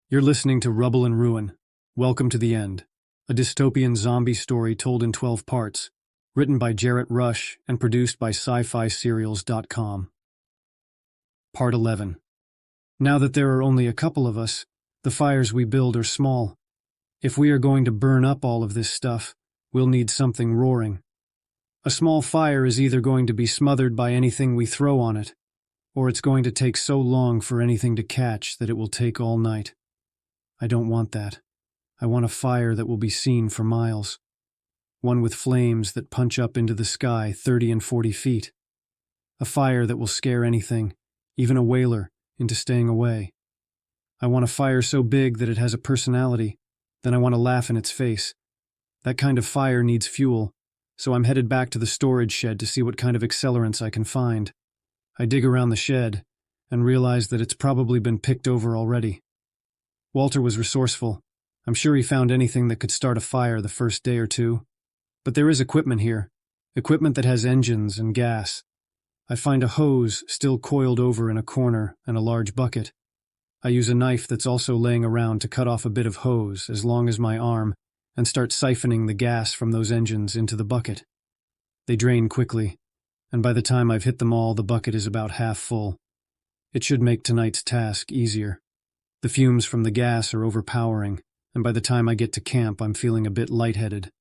You're listening to Rubble and Ruin. Welcome to the End, a dystopian zombie story told in 12 parts, written by Jarrett Rush and produced by SciFi Part 11. Now that there are only a couple of us, the fires we build are small. If we are going to burn up all of this stuff, we'll need something roaring. A small fire is either going to be smothered by anything we throw on it, or it's going to take so long for anything to catch that it will take all night. I don't want that. I want a fire that will be seen for miles. One with flames that punch up into the sky 30 and 40 feet. A fire that will scare anything, even a wailer, into staying away. I want a fire so big that it has a personality, then I want to laugh in its face. That kind of fire needs fuel, so I'm headed back to the storage shed to see what kind of accelerants I can find. I dig around the shed and realize that it's probably been picked over already. Walter was resourceful. I'm sure he found anything that could start a fire the first day or two. But there is equipment here, equipment that has engines and gas. I find a hose still coiled over in a corner and a large bucket. I use a knife that's also laying around to cut off a bit of hose as long as my arm and start siphoning the gas from those engines into the bucket. They drain quickly, and by the time I've hit them all, the bucket is about half full. It should make tonight's task easier. The fumes from the gas are overpowering, and by the time I get to camp, I'm feeling a bit lightheaded.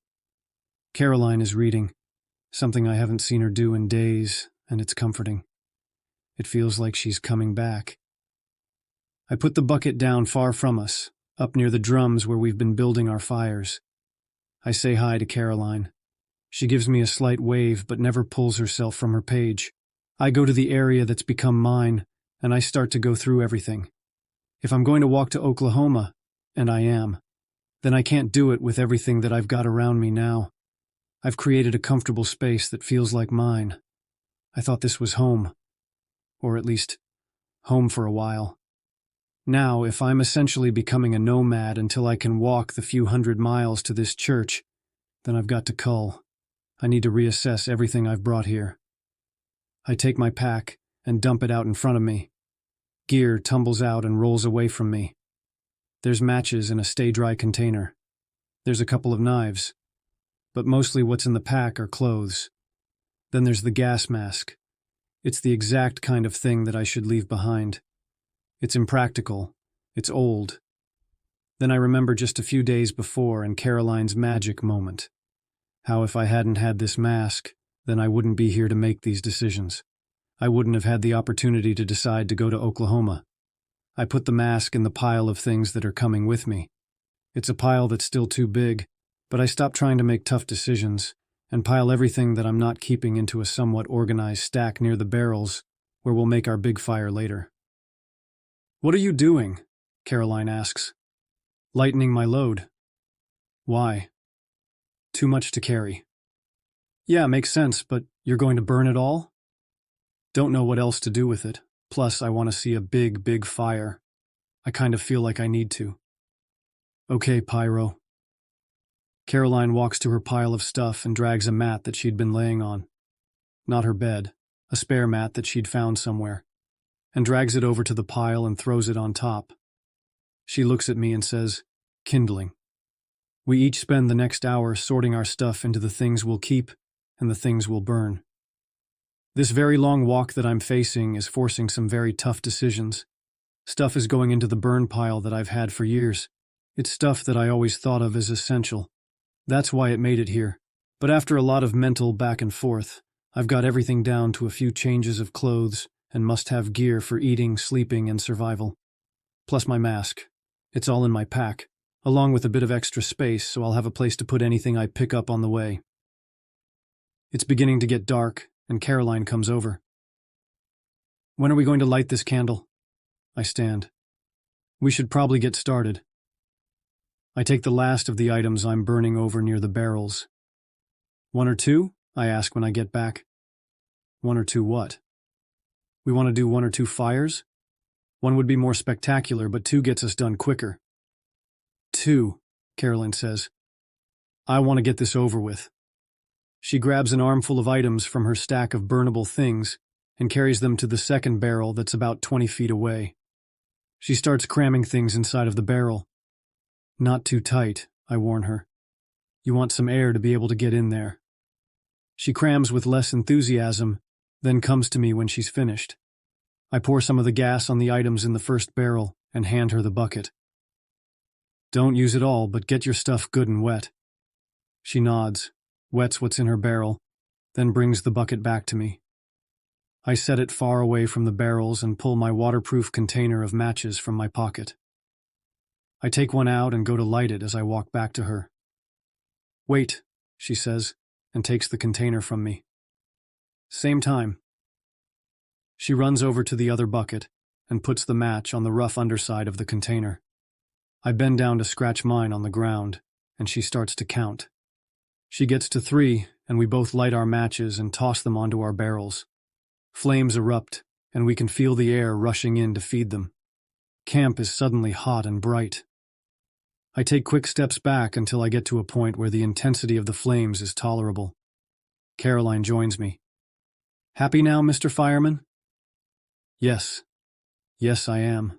Caroline is reading, something I haven't seen her do in days, and it's comforting. It feels like she's coming back. I put the bucket down far from us, up near the drums where we've been building our fires. I say hi to Caroline. She gives me a slight wave but never pulls herself from her page. I go to the area that's become mine, and I start to go through everything. If I'm going to walk to Oklahoma, and I am, then I can't do it with everything that I've got around me now. I've created a comfortable space that feels like mine. I thought this was home. Or at least, home for a while. Now, if I'm essentially becoming a nomad until I can walk the few hundred miles to this church, then I've got to cull. I need to reassess everything I've brought here. I take my pack and dump it out in front of me. Gear tumbles out and rolls away from me. There's matches in a stay-dry container. There's a couple of knives. But mostly what's in the pack are clothes. Then there's the gas mask. It's the exact kind of thing that I should leave behind. It's impractical. It's old. Then I remember just a few days before and Caroline's magic moment. How if I hadn't had this mask, then I wouldn't be here to make these decisions. I wouldn't have had the opportunity to decide to go to Oklahoma. I put the mask in the pile of things that are coming with me. It's a pile that's still too big, but I stop trying to make tough decisions and pile everything that I'm not keeping into a somewhat organized stack near the barrels where we'll make our big fire later. "What are you doing?" Caroline asks. "Lightening my load." "Why?" "Too much to carry." "Yeah, makes sense, but you're going to burn it all?" "Don't know what else to do with it. Plus, I want to see a big, big fire. I kind of feel like I need to." "Okay, Pyro." Caroline walks to her pile of stuff and drags a mat that she'd been laying on. Not her bed, a spare mat that she'd found somewhere, and drags it over to the pile and throws it on top. She looks at me and says, "Kindling." We each spend the next hour sorting our stuff into the things we'll keep and the things we'll burn. This very long walk that I'm facing is forcing some very tough decisions. Stuff is going into the burn pile that I've had for years. It's stuff that I always thought of as essential. That's why it made it here. But after a lot of mental back and forth, I've got everything down to a few changes of clothes and must-have gear for eating, sleeping, and survival. Plus my mask. It's all in my pack, along with a bit of extra space so I'll have a place to put anything I pick up on the way. It's beginning to get dark, and Caroline comes over. "When are we going to light this candle?" I stand. "We should probably get started." I take the last of the items I'm burning over near the barrels. "One or two?" I ask when I get back. "One or two what?" "We want to do 1 or 2 fires? One would be more spectacular, but 2 gets us done quicker." "2," Caroline says. "I want to get this over with." She grabs an armful of items from her stack of burnable things and carries them to the second barrel that's about 20 feet away. She starts cramming things inside of the barrel. Not too tight, I warn her. You want some air to be able to get in there. She crams with less enthusiasm, then comes to me when she's finished. I pour some of the gas on the items in the first barrel and hand her the bucket. Don't use it all, but get your stuff good and wet. She nods, wets what's in her barrel, then brings the bucket back to me. I set it far away from the barrels and pull my waterproof container of matches from my pocket. I take one out and go to light it as I walk back to her. Wait, she says, and takes the container from me. Same time. She runs over to the other bucket and puts the match on the rough underside of the container. I bend down to scratch mine on the ground, and she starts to count. She gets to 3, and we both light our matches and toss them onto our barrels. Flames erupt, and we can feel the air rushing in to feed them. Camp is suddenly hot and bright. I take quick steps back until I get to a point where the intensity of the flames is tolerable. Caroline joins me. Happy now, Mr. Fireman? Yes. Yes, I am.